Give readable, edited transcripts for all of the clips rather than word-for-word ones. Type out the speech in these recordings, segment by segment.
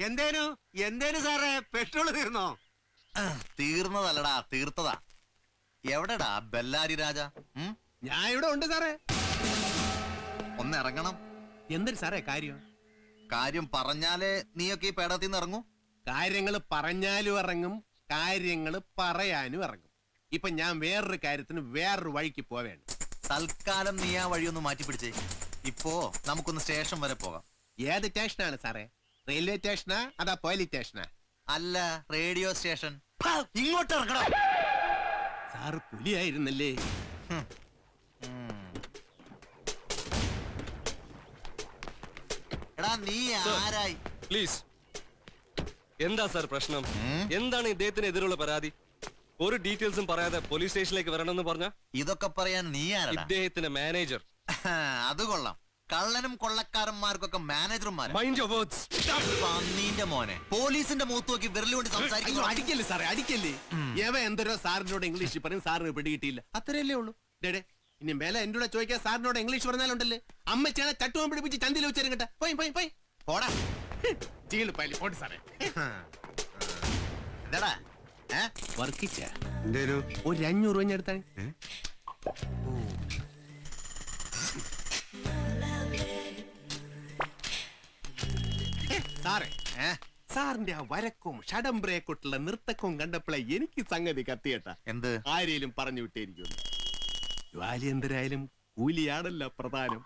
എന്തേനു സാറേ പെട്രോൾ തീർന്നോ? തീർന്നതല്ലടാ, തീർത്തതാ. എവിടെടാ ബെല്ലാരി രാജ? ഞാൻ ഇവിടെ ഉണ്ട് സാറേ. ഒന്ന് ഇറങ്ങണം. എന്തൊരു സാറേ കാര്യം? കാര്യം പറഞ്ഞാലേ നീയൊക്കെ ഈ പേടത്തിൽ നിന്ന് ഇറങ്ങൂ. കാര്യങ്ങൾ പറഞ്ഞാലും ഇറങ്ങും, കാര്യങ്ങൾ പറയാനും ഇറങ്ങും. ഇപ്പൊ ഞാൻ വേറൊരു കാര്യത്തിന് വേറൊരു വഴിക്ക് പോവേണ്ട. തൽക്കാലം നീ ആ വഴിയൊന്ന് മാറ്റി പിടിച്ചേ. ഇപ്പോ നമുക്കൊന്ന് സ്റ്റേഷൻ വരെ പോകാം. ഏത് സ്റ്റേഷനാണ് സാറേ? റെയിൽവേ സ്റ്റേഷനാ അതാ പോലീസ് സ്റ്റേഷനാ? അല്ല, റേഡിയോ സ്റ്റേഷൻ. ഇങ്ങോട്ട് ഇറങ്ങണം. സാറ് പുലിയായിരുന്നല്ലേ? എടാ നീ ആരായി? പ്ലീസ്. എന്താ സാർ പ്രശ്നം? എന്താണ് ഇദ്ദേഹത്തിന് എതിരുള്ള പരാതി? ഒരു ഡീറ്റെയിൽസും പറയാതെ പോലീസ് സ്റ്റേഷനിലേക്ക് വരണമെന്ന് പറഞ്ഞ? ഇതൊക്കെ പറയാൻ നീ ആരാ? ഇദ്ദേഹത്തിന്റെ മാനേജർ. അത് കൊള്ളാം. കള്ളനും കൊള്ളക്കാരന്മാർക്കൊക്കെ മാനേജർമാർ. നീന്റെ മോനെ പോലീസിന്റെ മുഖത്ത് നോക്കി വിരൽ കൊണ്ട് സംസാരിക്കുന്നു. അടിക്കല്ലേ സാറേ, അടിക്കല്ലേ. ഏവ എന്തോരോ സാറിനോട് ഇംഗ്ലീഷ് പറയും, സാറിന് പിടികിട്ടിയില്ല, അത്രയല്ലേ ഉള്ളൂ. ഡേടേ, ഇനി മേലെ എന്റെ കൂടെ ചോദിക്കാൻ സാറിനോട് ഇംഗ്ലീഷ് പറഞ്ഞാലുണ്ടല്ലേ അമ്മച്ചാണ് ചട്ടുവാൻ പിടിപ്പിച്ച് ചന്തിയിൽ വെച്ചേരും കേട്ടാ. പോയി പോയി പോയി പോടാ. ചീള് പല്ലി പോട്ടെ സാറേ. എന്താടാ വർക്കിച്ച ഒരു 500 രൂപ എടുത്താണ്. സാറേ, സാറിന്റെ ആ വരക്കും ഷഡംബ്രയെക്കൊട്ടുള്ള നൃത്തക്കവും കണ്ടപ്പോഴേ എനിക്ക് സംഗതി കത്തിയേട്ടാ. എന്ത് ആരേലും പറഞ്ഞു വിട്ടേരിക്കുന്നു. ജോലി എന്തരായാലും കൂലിയാണല്ലോ പ്രധാനം.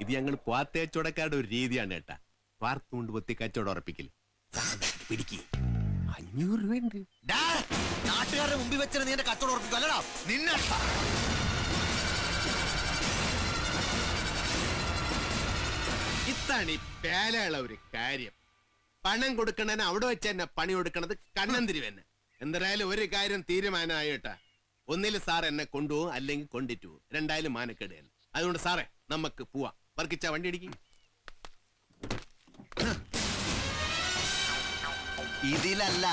ഇത് ഞങ്ങൾ പാത്തേച്ചോടക്കാരുടെ ഒരു രീതിയാണ് കേട്ടാ. വാർത്തുകൊണ്ട് പൊത്തി കച്ചവടം ഉറപ്പിക്കല്. പിടിക്ക്, 500 രൂപയുണ്ട്. നാട്ടുകാരുടെ മുമ്പിൽ വെച്ചിട്ട് നീ എന്റെ കച്ചവടം ഉറപ്പിക്കും അല്ലടാ നിന്നെ. ഇതാണ് ഈ പേലയുള്ള ഒരു കാര്യം. പണം കൊടുക്കണന് അവിടെ വെച്ച് തന്നെ പണി കൊടുക്കണത് കണ്ണന്തിരി തന്നെ. എന്തായാലും ഒരു കാര്യം തീരുമാനമായിട്ടാ. ഒന്നില് സാർ എന്നെ കൊണ്ടുപോകും, അല്ലെങ്കിൽ കൊണ്ടിട്ട് പോകും. രണ്ടായാലും മാനക്കേടുകയല്ല. അതുകൊണ്ട് സാറേ നമുക്ക് പോവാം. വർക്കിച്ച വണ്ടി ഇടിക്കും. ഇതിലല്ല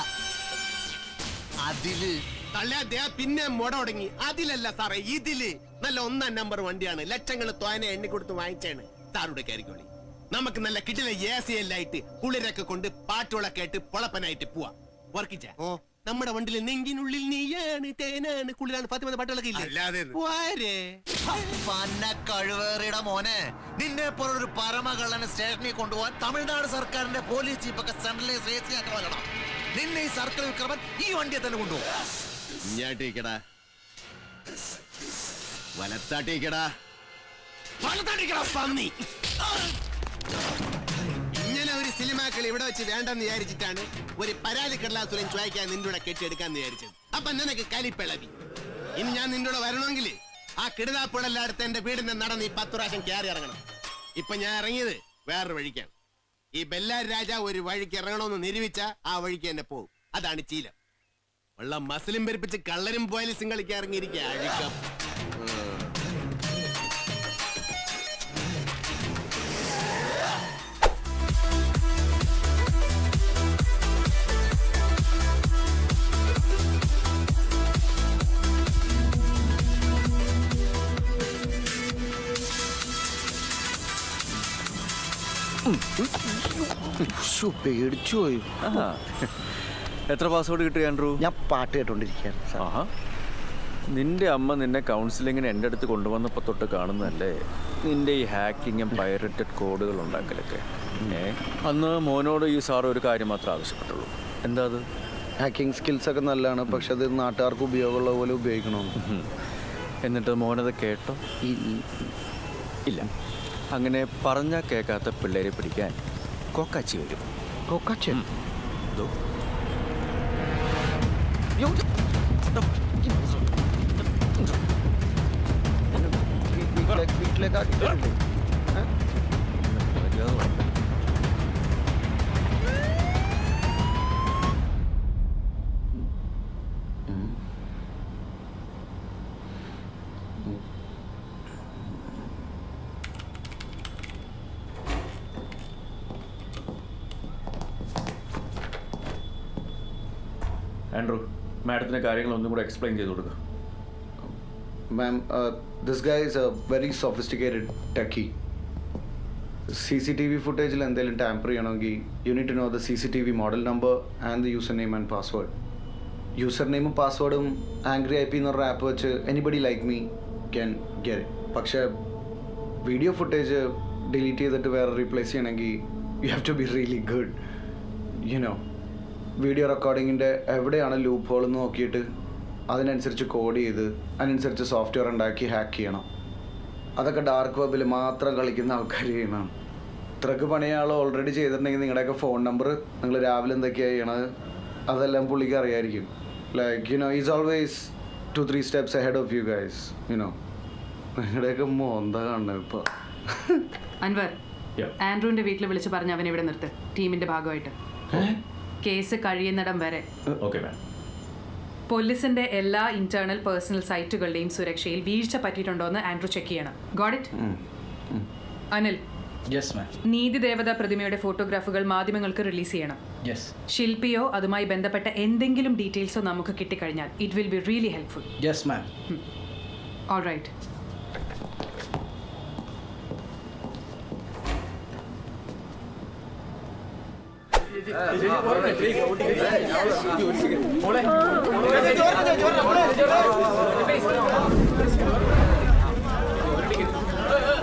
അതില്. തള്ളാ പിന്നെ മുട തുടങ്ങി. അതിലല്ല സാറേ, ഇതില്. നല്ല 1-ാം നമ്പർ വണ്ടിയാണ്. ലക്ഷങ്ങൾ തോനെ എണ്ണി കൊടുത്ത് വാങ്ങിച്ചാണ്. സാറുടെ കയറിക്കോളി. നമുക്ക് നല്ല കിട്ടില്ല AC എല്ലായിട്ട് കുളിരൊക്കെ കൊണ്ട് പാട്ടുകളൊക്കെ ആയിട്ട് പൊളപ്പനായിട്ട് പോവാ. വർക്കിച്ച നമ്മുടെ വണ്ടിയിൽ നെങ്കിനുള്ളിൽ നീയാണ് തേനാണ് കുളിരാണ് ഫാത്തിമ പാട്ടുകളൊക്കെ ഇല്ലേ? കഴിവേറിയുടെ മോനെ, നിന്നെ പോലൊരു പരമകള്ളനെ സ്റ്റേഷനിൽ കൊണ്ടുപോകാൻ തമിഴ്നാട് സർക്കാരിന്റെ പോലീസ് ചീഫൊക്കെ സെൻട്രലൈസ് AC ആക്കണം. നിന്നെ ഈ സർക്കിൾ വിക്രമൻ ഈ വണ്ടിയെ തന്നെ കൊണ്ടുപോകും. ഇങ്ങോട്ടേക്കടാ, വലത്താട്ടേക്കടാ, വലത്താട്ടേക്കടാ പന്നി. ഇങ്ങനെ ഒരു സിനിമാക്കൾ ഇവിടെ വെച്ച് വേണ്ടെന്ന് വിചാരിച്ചിട്ടാണ് ഒരു പരാതി കടലാസുരം ചോദിക്കാൻ നിന്റെ കൂടെ കെട്ടിയെടുക്കാന്ന് വിചാരിച്ചത്. അപ്പൊ നിനക്ക് കലിപ്പിളവി. ഇനി ഞാൻ നിന്റെ കൂടെ വരണമെങ്കിൽ ആ കിടതാപ്പുഴെല്ലാം അടുത്ത് എന്റെ വീടിന്റെ നടന്ന് ഈ 10 പ്രാവശ്യം കയറി ഇറങ്ങണം. ഇപ്പൊ ഞാൻ ഇറങ്ങിയത് വേറൊരു വഴിക്കാണ്. ഈ ബെല്ലാരി രാജ ഒരു വഴിക്ക് ഇറങ്ങണമെന്ന് നിരൂപിച്ച ആ വഴിക്ക് തന്നെ പോകും. അതാണ് ചീലം. ഉള്ള മസിലും പെരുപ്പിച്ച് കള്ളരും പോലീസും കളിക്കാൻ ഇറങ്ങിയിരിക്കുക. അഴിക്കം. പേടിച്ചു പോയി. എത്ര പാസ്വേഡ് കിട്ടി ആൻഡ്രൂ? ഞാൻ പാട്ട് കേട്ടോണ്ടിരിക്കുകയാണ്. നിന്റെ അമ്മ നിന്നെ കൗൺസിലിങ്ങിന് എൻ്റെ അടുത്ത് കൊണ്ടുവന്നപ്പോൾ തൊട്ട് കാണുന്നതല്ലേ നിന്റെ ഈ ഹാക്കിങ്ങും പൈററ്റഡ് കോഡുകൾ ഉണ്ടാക്കലൊക്കെ. അന്ന് മോനോട് ഈ സാറ് ഒരു കാര്യം മാത്രമേ ആവശ്യപ്പെട്ടുള്ളൂ. എന്താ അത്? ഹാക്കിംഗ് സ്കിൽസ് ഒക്കെ നല്ലതാണ്, പക്ഷെ അത് നാട്ടുകാർക്ക് ഉപയോഗമുള്ള പോലെ ഉപയോഗിക്കണമെന്ന്. എന്നിട്ട് മോനത് കേട്ടോ? ഇല്ല. അങ്ങനെ പറഞ്ഞാൽ കേൾക്കാത്ത പിള്ളേരെ പിടിക്കാൻ കൊക്കാച്ചി വരും. കൊക്കാച്ചി? വീട്ടിലേക്ക് ആൻഡ്രൂ, മാഡത്തിന് കാര്യങ്ങൾ ഒന്നും കൂടെ എക്സ്പ്ലെയിൻ ചെയ്ത് കൊടുക്കുക. Ma'am, this guy is a very sophisticated techie. CCTV ഫുട്ടേജിൽ എന്തെങ്കിലും ടാമ്പർ ചെയ്യണമെങ്കിൽ you need to know the CCTV model number and the user name and password. User നെയിമും പാസ്വേഡും ആംഗ്രി IP എന്ന് പറഞ്ഞ ആപ്പ് വെച്ച് anybody like me can get it. പക്ഷേ video footage delete ചെയ്തിട്ട് വേറെ റീപ്ലേസ് ചെയ്യണമെങ്കിൽ you have to be really good. You know video റെക്കോർഡിങ്ങിൻ്റെ എവിടെയാണ് ലൂപ്പ് ഹോൾ എന്ന് നോക്കിയിട്ട് അതിനനുസരിച്ച് കോഡ് ചെയ്ത് അതിനനുസരിച്ച് സോഫ്റ്റ്വെയർ ഉണ്ടാക്കി ഹാക്ക് ചെയ്യണം. അതൊക്കെ ഡാർക്ക് വെബിൽ മാത്രം കളിക്കുന്ന ആൾക്കാർ ചെയ്യുന്നതാണ്. ഇത്രക്ക് പണിയാൾ ഓൾറെഡി ചെയ്തിട്ടുണ്ടെങ്കിൽ നിങ്ങളുടെയൊക്കെ ഫോൺ നമ്പർ നിങ്ങൾ രാവിലെ എന്തൊക്കെയാണ് ചെയ്യണത് അതെല്ലാം പുള്ളിക്ക് അറിയായിരിക്കും. Like you know is always 2-3 steps ahead of you guys. You know നിങ്ങളുടെയൊക്കെ മോന്ത കാണണം ഇപ്പോൾ. അൻവർ, ആൻഡ്രൂവിന്റെ വീട്ടിൽ വിളിച്ച് പറഞ്ഞ് അവനെ ഇവിടെ നിർത്ത്, ടീമിന്റെ ഭാഗമായിട്ട്. കേസ് കഴിയുന്നിടം വരെ. പോലീസിന്റെ എല്ലാ ഇന്റേണൽ പേഴ്സണൽ സൈറ്റുകളുടെയും സുരക്ഷയിൽ വീഴ്ച പറ്റിയിട്ടുണ്ടോ എന്ന് ആൻഡ്രൂ ചെക്ക് ചെയ്യണം. Got it? അനിൽ, നീതി ദേവത പ്രതിമയുടെ ഫോട്ടോഗ്രാഫുകൾ മാധ്യമങ്ങൾക്ക് റിലീസ് ചെയ്യണം. ശില്പിയോ അതുമായി ബന്ധപ്പെട്ട എന്തെങ്കിലും ഡീറ്റെയിൽസോ നമുക്ക് കിട്ടിക്കഴിഞ്ഞാൽ it will be really helpful. All right.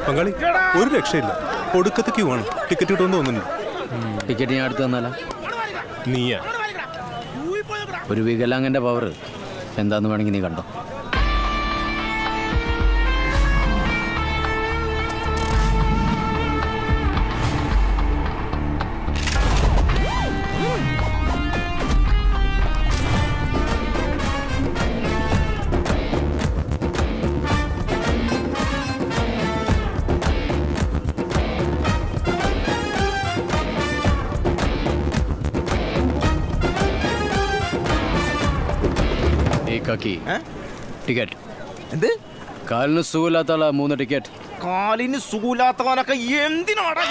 പങ്കാളി ഒരു രക്ഷയില്ല, ഒടുക്കത്തേക്ക് വേണം. ടിക്കറ്റ് കിട്ടുമെന്ന് തോന്നുന്നു. ടിക്കറ്റ് ഞാൻ അടുത്ത് തന്നാല. നീയാ ഒരു വികലാംഗന്റെ പവർ എന്താന്ന് വേണമെങ്കിൽ നീ കണ്ടോ. ടിക്കറ്റ് എന്ത്? കാലിന് സുഖമില്ലാത്ത 3 ടിക്കറ്റ്. കാലിന് സുഖമില്ലാത്തവനൊക്കെ എന്തിനാണ്?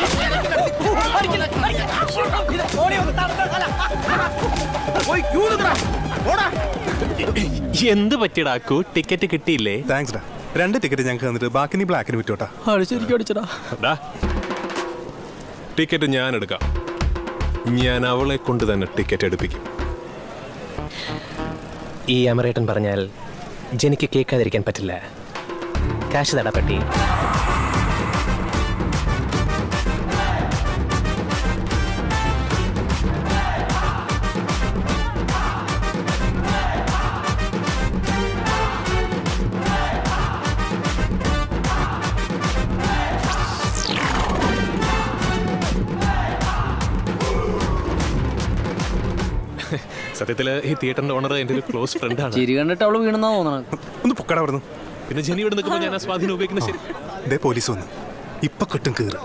എന്ത് പറ്റിയടാക്കു? ടിക്കറ്റ് കിട്ടിയില്ലേ? താങ്ക്സ് ഡാ. 2 ടിക്കറ്റ് ഞങ്ങൾക്ക് തന്നിട്ട് ബാക്കി നീ ബ്ലാക്കിന് വിറ്റോട്ടാ. ശരിക്കും അടിച്ചടാ. ടിക്കറ്റ് ഞാൻ എടുക്കാം. ഞാൻ അവളെ കൊണ്ട് തന്നെ ടിക്കറ്റ് എടുപ്പിക്കും. ഈ അമറേട്ടൻ പറഞ്ഞാൽ ജനിക്ക് കേൾക്കാതിരിക്കാൻ പറ്റില്ല. കാശ് തടപ്പട്ടി. സത്യത്തില് ഈ തിയേറ്ററിന്റെ ഓണർ എന്റെ ഒരു ക്ലോസ് ഫ്രണ്ട് ആണ്. ചിരി കണ്ടിട്ട് അവള് വീണെന്നാ തോന്നണം. ഒന്ന് പൊക്കട പറഞ്ഞു. പിന്നെ ജനി ഇവിടെ നിൽക്കുമ്പോൾ ഞാൻ ആ സ്വാധീനം ഉപയോഗിക്കുന്ന ശരി. ദേ പോലീസ് വന്നു. ഇപ്പൊ കിട്ടും കീറ്.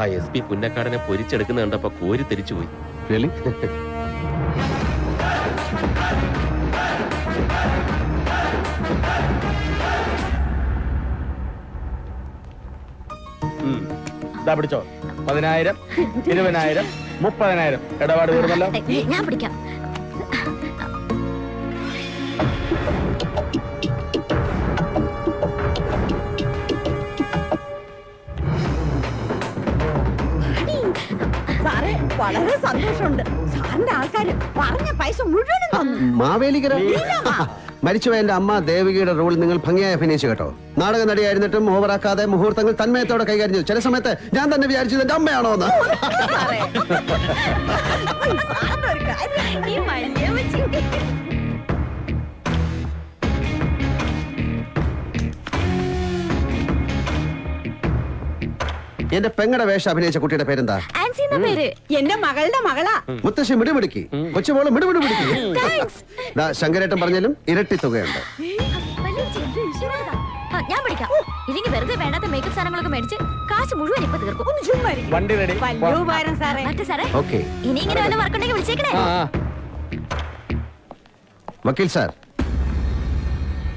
ആ SP പുന്നക്കാടനെ പൊരിച്ചെടുക്കുന്ന കണ്ടപ്പോ കോരി തിരിച്ചുപോയി. പിടിച്ചോ. 10,000, 20,000, 30,000 ഇടപാട് വരുന്നല്ലോ. ഞാൻ പിടിക്കാം. സന്തോഷമുണ്ട്. സാറിന്റെ ആൾക്കാര് പറഞ്ഞ പൈസ മുഴുവനും തന്നു. മാവേലിക്കര മരിച്ചുപോയ എന്റെ അമ്മ ദേവികയുടെ റോൾ നിങ്ങൾ ഭംഗിയായി അഭിനയിച്ചു കേട്ടോ. നാടക നടിയായിരുന്നിട്ടും ഓവറാക്കാതെ മുഹൂർത്തങ്ങൾ തന്മയത്തോടെ കൈകാര്യം ചെയ്തു. ചില സമയത്ത് ഞാൻ തന്നെ വിചാരിച്ചത് എന്റെ അമ്മയാണോ എന്ന്. എന്റെ പെങ്ങടെ വേഷം അഭിനയിച്ച കുട്ടിയുടെ പേരെന്താ? പേര് എന്റെ മകളുടെ മകളാ. മുത്തശ്ശി മിടിമിടുക്കി, കൊച്ചുമോള് മിടിമിടുമിടുക്കി. ശങ്കരേട്ടൻ പറഞ്ഞാലും ഇരട്ടി തുകയുണ്ട്. ഞാൻ പഠിക്കാം. ഇല്ലെങ്കിൽ വെറുതെ വേണ്ടാത്ത മേക്കപ്പ് സാധനങ്ങളൊക്കെ മേടിച്ച് കാശ് മുഴുവൻ ഇപ്പൊ തീർക്കും. വണ്ടി റെഡി. സാറേ ഓക്കെ ഇനി ഇങ്ങനെ വല്ല വർക്കുണ്ടെങ്കിൽ വിളിച്ചേക്കണേ. വക്കീൽ സാർ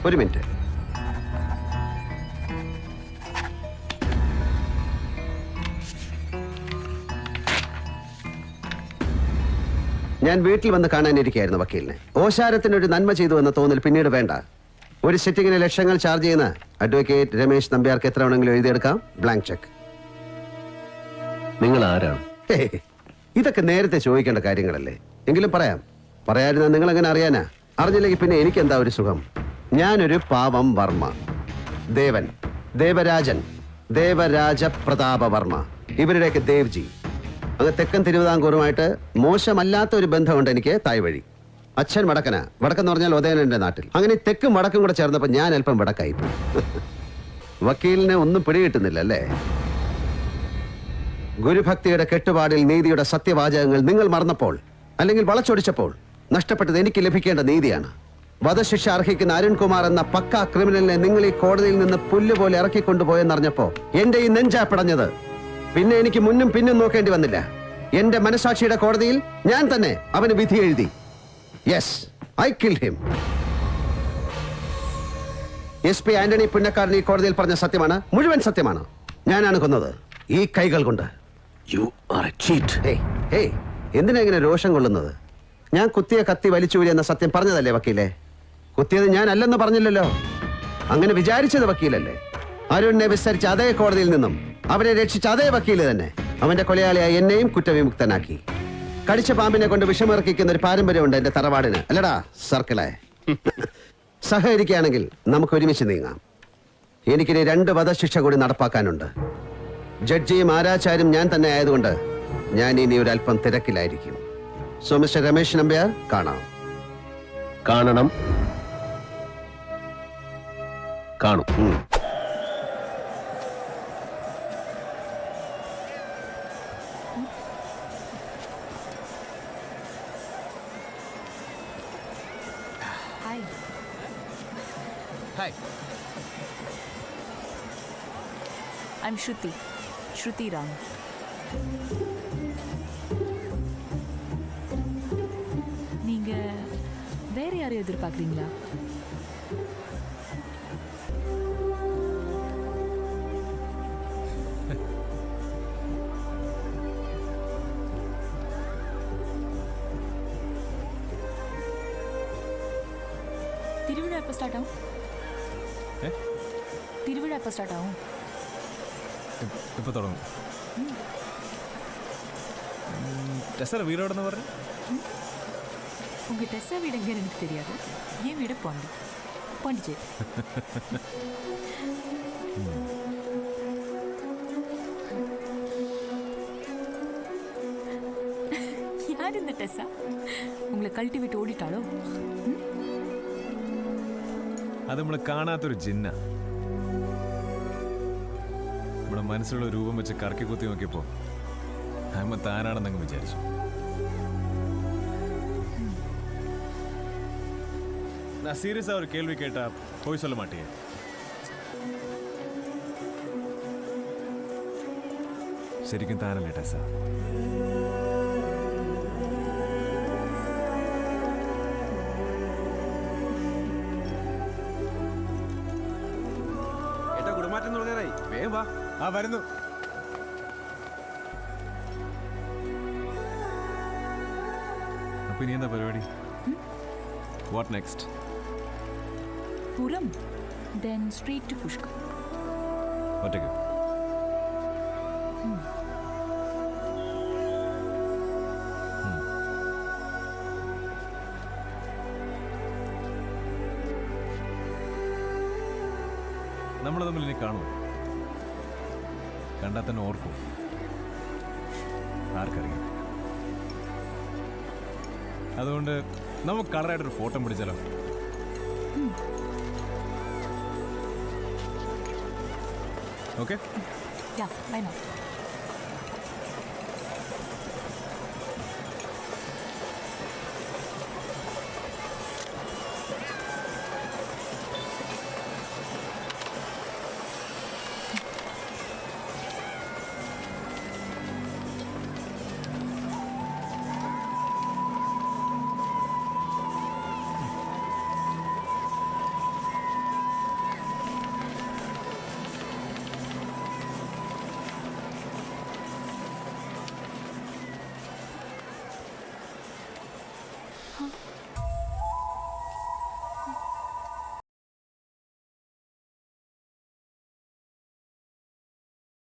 ഒരു മിനിറ്റ്. ഞാൻ വീട്ടിൽ വന്ന് കാണാനിരിക്കുകയായിരുന്നു വക്കീലിനെ. ഓശാരത്തിനൊരു നന്മ ചെയ്തു എന്ന തോന്നൽ പിന്നീട് വേണ്ട. ഒരു സിറ്റിങ്ങിന് ലക്ഷങ്ങൾ ചാർജ് ചെയ്യുന്ന അഡ്വക്കേറ്റ് രമേശ് നമ്പ്യാർക്ക് എത്ര വേണമെങ്കിലും എഴുതിയെടുക്കാം. Blank cheque. നിങ്ങൾ ആരാണ്? ഇതൊക്കെ നേരത്തെ ചോദിക്കേണ്ട കാര്യങ്ങളല്ലേ. എങ്കിലും പറയാതിരുന്ന നിങ്ങൾ എങ്ങനെ അറിയാനാ? അറിഞ്ഞില്ലെങ്കിൽ പിന്നെ എനിക്ക് എന്താ ഒരു സുഖം. ഞാനൊരു പാവം വർമ്മ. ദേവരാജൻ, ദേവരാജ പ്രതാപ വർമ്മ, ഇവരുടെയൊക്കെ ദേവ്ജി. അങ്ങ് തെക്കൻ തിരുവിതാംകൂറുമായിട്ട് മോശമല്ലാത്ത ഒരു ബന്ധമുണ്ട് എനിക്ക്. തായ് വഴി അച്ഛൻ വടക്കനാ. വടക്കെന്ന് പറഞ്ഞാൽ ഉദയനന്റെ നാട്ടിൽ. അങ്ങനെ തെക്കും വടക്കും കൂടെ ചേർന്നപ്പോൾ ഞാൻ അല്പം വടക്കായി. വക്കീലിനെ ഒന്നും പിടികിട്ടുന്നില്ല അല്ലേ? ഗുരുഭക്തിയുടെ കെട്ടുപാടിൽ നീതിയുടെ സത്യവാചകങ്ങൾ നിങ്ങൾ മറന്നപ്പോൾ, അല്ലെങ്കിൽ വളച്ചൊടിച്ചപ്പോൾ നഷ്ടപ്പെട്ടത് എനിക്ക് ലഭിക്കേണ്ട നീതിയാണ്. വധശിക്ഷ അർഹിക്കുന്ന അരുൺകുമാർ എന്ന പക്കാ ക്രിമിനലിനെ നിങ്ങൾ ഈ കോടതിയിൽ നിന്ന് പുല്ലുപോലെ ഇറക്കിക്കൊണ്ടുപോയെന്നറിഞ്ഞപ്പോ എന്റെ ഈ നെഞ്ചാ പിടഞ്ഞത്. പിന്നെ എനിക്ക് മുന്നും പിന്നും നോക്കേണ്ടി വന്നില്ല. എന്റെ മനസാക്ഷിയുടെ കോടതിയിൽ ഞാൻ തന്നെ അവന് വിധി എഴുതി. Yes, I killed him. SP Antony Punnakkaran ഈ കോടതിയിൽ പറഞ്ഞ സത്യമാണ്, മുഴുവൻ സത്യമാണ്. ഞാനാണ് കൊന്നത് ഈ കൈകൾ കൊണ്ട്. എന്തിനാ ഇങ്ങനെ രോഷം കൊള്ളുന്നത്? ഞാൻ കുത്തിയ കത്തി വലിച്ചൂരി എന്ന സത്യം പറഞ്ഞതല്ലേ വക്കീലെ? കുത്തിയത് ഞാൻ അല്ലെന്ന് പറഞ്ഞില്ലല്ലോ. അങ്ങനെ വിചാരിച്ചത് വക്കീലല്ലേ? അരുണിനെ വിസ്തരിച്ച അതേ കോടതിയിൽ നിന്നും അവരെ രക്ഷിച്ച അതേ വക്കീല് തന്നെ അവന്റെ കൊലയാളിയായി എന്നെയും കുറ്റവിമുക്തനാക്കി. കടിച്ച പാമ്പിനെ കൊണ്ട് വിഷമിറക്കിക്കുന്ന ഒരു പാരമ്പര്യമുണ്ട് എന്റെ തറവാടിന്, അല്ലടാ സർക്കിളെ? സഹകരിക്കുകയാണെങ്കിൽ നമുക്ക് ഒരുമിച്ച് നീങ്ങാം. എനിക്കിനി 2 വധശിക്ഷ കൂടി നടപ്പാക്കാനുണ്ട്. ജഡ്ജിയും ആരാചാര്യം ഞാൻ തന്നെ ആയതുകൊണ്ട് ഞാൻ ഇനി ഒരു അല്പം തിരക്കിലായിരിക്കും. സോ മിസ്റ്റർ രമേശ് നമ്പ്യാർ, കാണാം. കാണണം. കാണും. Hi. I'm Shruti Ram. நீங்க வேற யாரையும் எதிர்பார்க்குறீங்களா? திருவிழா எப்போ ஸ்டார்ட் ஆகும்? திருவிழா எப்போ ஸ்டார்ட் ஆகும்? ഇപ്പൊ തുടങ്ങും. ടെസ്സ വീടോടെന്ന് പറഞ്ഞു. உங்க டெஸ்ஸா வீடு எங்கன்னு எனக்கு தெரியாது. என் வீடு பாண்டிச்சேரி. யார் இந்த டெஸ்ஸா? உங்களை கழட்டி விட்டு ஓடிட்டாளோ? അത് നമ്മൾ കാണാത്തൊരു ജിന്ന. നമ്മുടെ മനസ്സിലുള്ള രൂപം വെച്ച് കറക്കി കുത്തി നോക്കിയപ്പോ അമ്മ താനാണെന്നങ്ങ് വിചാരിച്ചു. நான் சீரியஸா ஒரு கேள்வி கேட்டா போய் சொல்ல மாட்டியே? ശരിക്കും താനല്ലേ ടെസ്സ? കുടമാറ്റം തുടങ്ങാനായി. വേഗം വാ. ആ വരുന്നു. അപ്പൊ ഇനി എന്താ പരിപാടി? What next? Puram, then straight to Pushkar. നമ്മൾ തമ്മിൽ ഇനി കാണുമോ? കണ്ടാൽ തന്നെ ഓർക്കും. ആർക്കറിയാം. അതുകൊണ്ട് നമുക്ക് കളറായിട്ടൊരു ഫോട്ടോ പിടിച്ചാലോ? ഓക്കെ. Yeah, why not?